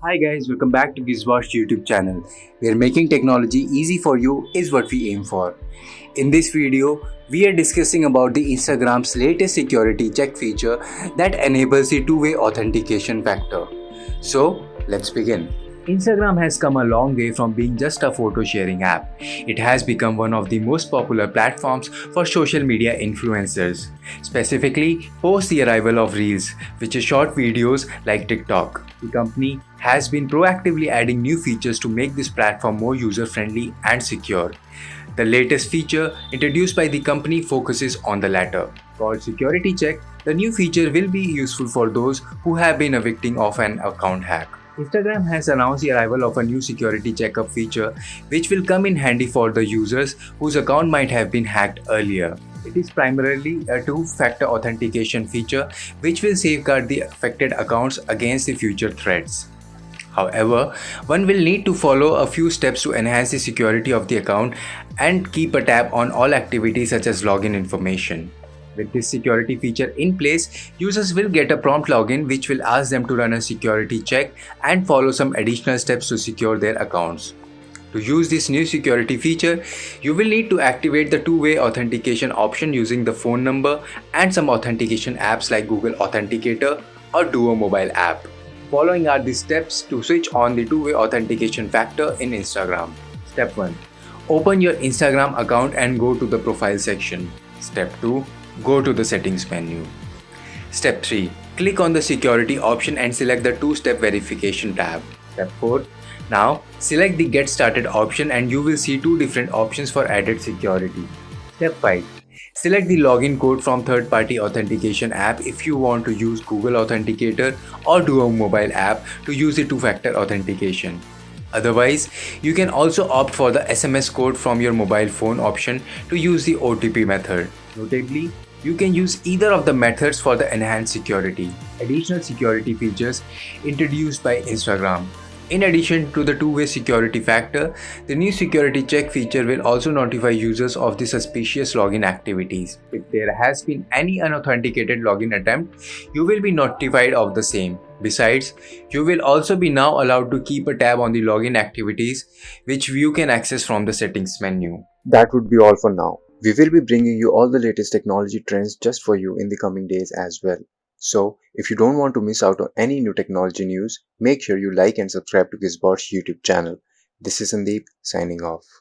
Hi guys, welcome back to Gizwash YouTube channel, where making technology easy for you is what we aim for. In this video, we are discussing about the Instagram's latest security check feature that enables the two-way authentication factor. So, let's begin. Instagram has come a long way from being just a photo sharing app. It has become one of the most popular platforms for social media influencers, specifically post the arrival of Reels, which is short videos like TikTok. The company has been proactively adding new features to make this platform more user friendly and secure. The latest feature introduced by the company focuses on the latter. Called Security Check, the new feature will be useful for those who have been a victim of an account hack. Instagram has announced the arrival of a new security checkup feature which will come in handy for the users whose account might have been hacked earlier. It is primarily a two-factor authentication feature which will safeguard the affected accounts against the future threats. However, one will need to follow a few steps to enhance the security of the account and keep a tab on all activities such as login information. With this security feature in place, users will get a prompt login which will ask them to run a security check and follow some additional steps to secure their accounts. To use this new security feature, you will need to activate the two-way authentication option using the phone number and some authentication apps like Google Authenticator or Duo mobile app. Following are the steps to switch on the two-way authentication factor in Instagram. Step 1. Open your Instagram account and go to the profile section. Step 2. Go to the settings menu. Step 3. Click on the security option and select the two-step verification tab. Step 4. Now select the get started option and you will see two different options for added security. Step 5. Select the login code from third-party authentication app if you want to use Google Authenticator or Duo mobile app to use the two-factor authentication. Otherwise, you can also opt for the SMS code from your mobile phone option to use the OTP method. Notably, you can use either of the methods for the enhanced security. Additional security features introduced by Instagram. In addition to the two-way security factor, the new security check feature will also notify users of the suspicious login activities. If there has been any unauthenticated login attempt, you will be notified of the same. Besides, you will also be now allowed to keep a tab on the login activities, which you can access from the settings menu. That would be all for now. We will be bringing you all the latest technology trends just for you in the coming days as well. So, if you don't want to miss out on any new technology news, make sure you like and subscribe to Gizbot's YouTube channel. This is Sandeep signing off.